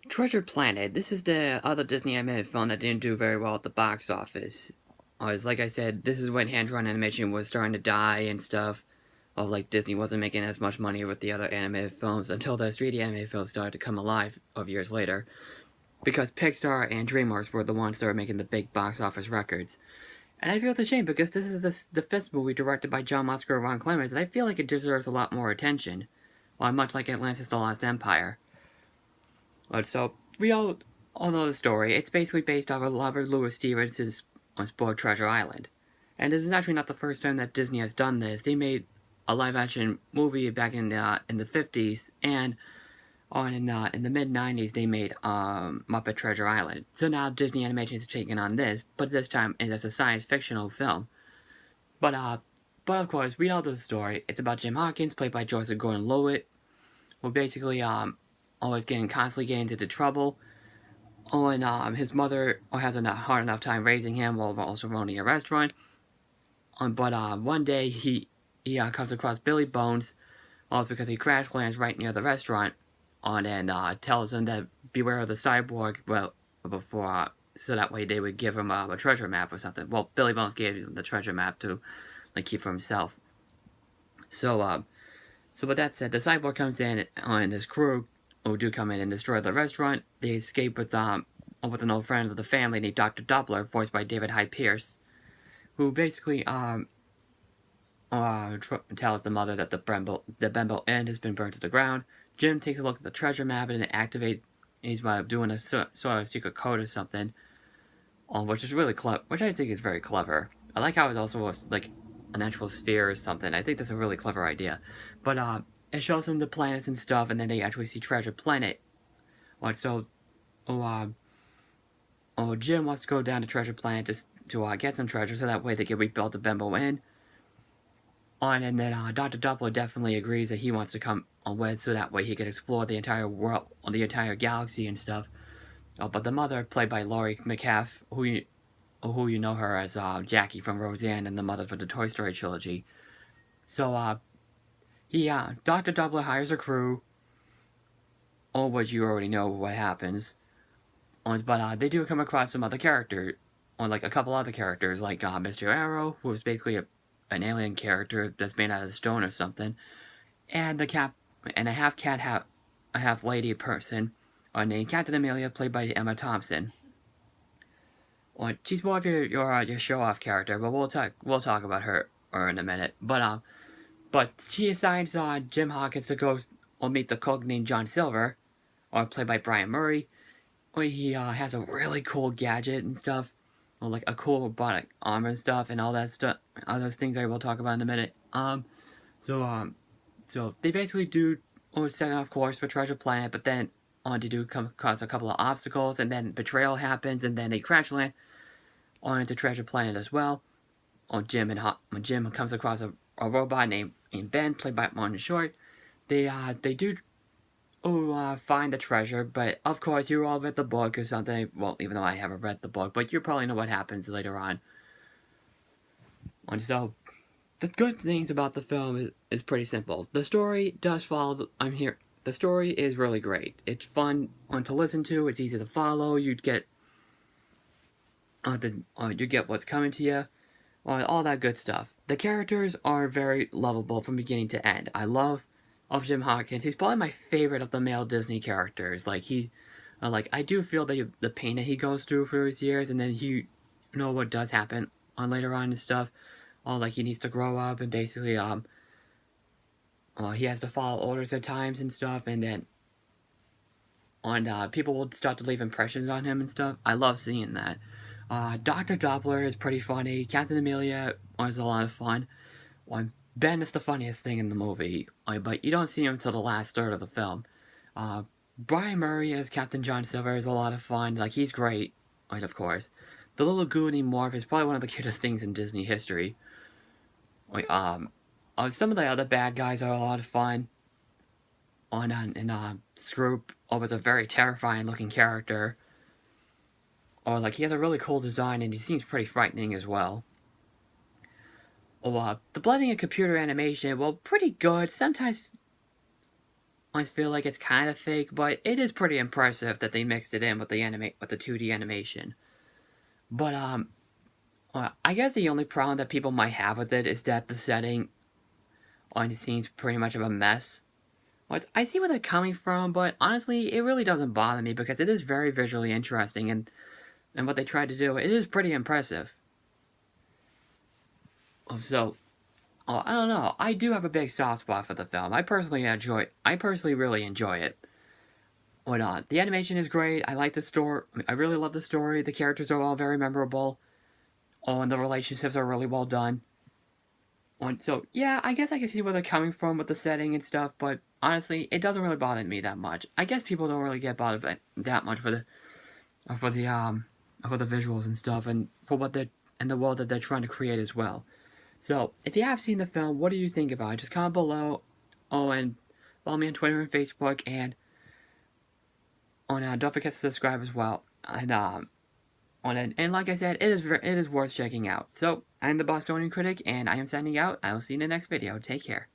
Treasure Planet. This is the other Disney animated film that didn't do very well at the box office. Like I said, this is when hand-drawn animation was starting to die and stuff. Like Disney wasn't making as much money with the other animated films until the 3D animated films started to come alive of years later. Because Pixar and DreamWorks were the ones that were making the big box office records. And I feel it's a shame because this is the fifth movie directed by John Musker and Ron Clements, and I feel like it deserves a lot more attention. Much like Atlantis: The Lost Empire. So, we all know the story. It's basically based off of Robert Louis Stevens' book Treasure Island. And this is actually not the first time that Disney has done this. They made a live-action movie back in the 50s, and in the mid-90s they made Muppet Treasure Island. So now Disney Animation is taking on this, but this time it is a science-fictional film. But of course, we know the story. It's about Jim Hawkins, played by Joseph Gordon-Levitt, who basically always constantly getting into trouble. And his mother has a hard enough time raising him while also running a restaurant. But one day he comes across Billy Bones, well, it's because he crash lands right near the restaurant, and tells him that beware of the cyborg. Well, before so that way they would give him a treasure map or something. Well, Billy Bones gave him the treasure map to keep for himself. So with that said, the cyborg comes in and his crew who do come in and destroy the restaurant. They escape with an old friend of the family named Dr. Doppler, voiced by David Hyde Pierce, who basically tells the mother that the Bembo Inn has been burned to the ground. Jim takes a look at the treasure map and it activates. He's doing a sort of secret code or something, which is really clever. Which I think is very clever. I like how it's also like an actual sphere or something. I think that's a really clever idea. But it shows them the planets and stuff, and then they actually see Treasure Planet. Jim wants to go down to Treasure Planet to get some treasure, so that way they can rebuild the Bembo Inn. And then Dr. Doppler definitely agrees that he wants to come with, so that way he can explore the entire world, the entire galaxy and stuff. But the mother, played by Laurie Metcalf, who you know her as Jackie from Roseanne and the mother for the Toy Story trilogy. So Dr. Doppler hires a crew, or what you already know what happens. But they do come across some other characters, or like a couple other characters, like Mr. Arrow, who is basically an alien character that's made out of stone or something, and a half cat, a half lady person, named Captain Amelia, played by Emma Thompson. Well, she's more of your show off character, but we'll talk about her in a minute. But she assigns Jim Hawkins to go meet the cook named John Silver, played by Brian Murray. He has a really cool gadget and stuff, or like a cool robotic arm and stuff, and all that stuff. All those things I will talk about in a minute. So they basically do set off course for Treasure Planet, but then they do come across a couple of obstacles, and then betrayal happens, and then they crash land onto Treasure Planet as well. Jim comes across a robot named Ben, played by Martin Short. They do find the treasure, but of course you all read the book or something. Well, even though I haven't read the book, but you probably know what happens later on. And so, the good things about the film is pretty simple. The story does follow. The story is really great. It's fun to listen to. It's easy to follow. You get what's coming to you. All that good stuff. The characters are very lovable from beginning to end. I love Jim Hawkins. He's probably my favorite of the male Disney characters. I do feel that the pain that he goes through for his years, and then what does happen later on and stuff. He needs to grow up, and basically he has to follow orders at times and stuff, and then people will start to leave impressions on him and stuff. I love seeing that. Dr. Doppler is pretty funny. Captain Amelia was a lot of fun. Ben is the funniest thing in the movie, but you don't see him until the last third of the film. Brian Murray as Captain John Silver is a lot of fun. He's great, of course. The little Goonie Morph is probably one of the cutest things in Disney history. Some of the other bad guys are a lot of fun. Scroop was a very terrifying looking character. He has a really cool design, and he seems pretty frightening as well. The blending of computer animation, pretty good. Sometimes I feel like it's kind of fake, but it is pretty impressive that they mixed it in with the 2D animation. But I guess the only problem that people might have with it is that the setting on the scene's pretty much of a mess. I see where they're coming from, but honestly, it really doesn't bother me because it is very visually interesting, and what they tried to do, it is pretty impressive. So, I don't know. I do have a big soft spot for the film. I personally really enjoy it. Or not. The animation is great. I like the story. I really love the story. The characters are all very memorable. Oh, and the relationships are really well done. So, yeah, I guess I can see where they're coming from with the setting and stuff, but honestly, it doesn't really bother me that much. I guess people don't really get bothered by that much for the visuals and stuff, and for what they're and the world that they're trying to create as well. So, if you have seen the film, what do you think about it? Just comment below. Oh, and follow me on Twitter and Facebook, and don't forget to subscribe as well. And like I said, it is worth checking out. So, I'm the Bostonian Critic, and I am signing out. I will see you in the next video. Take care.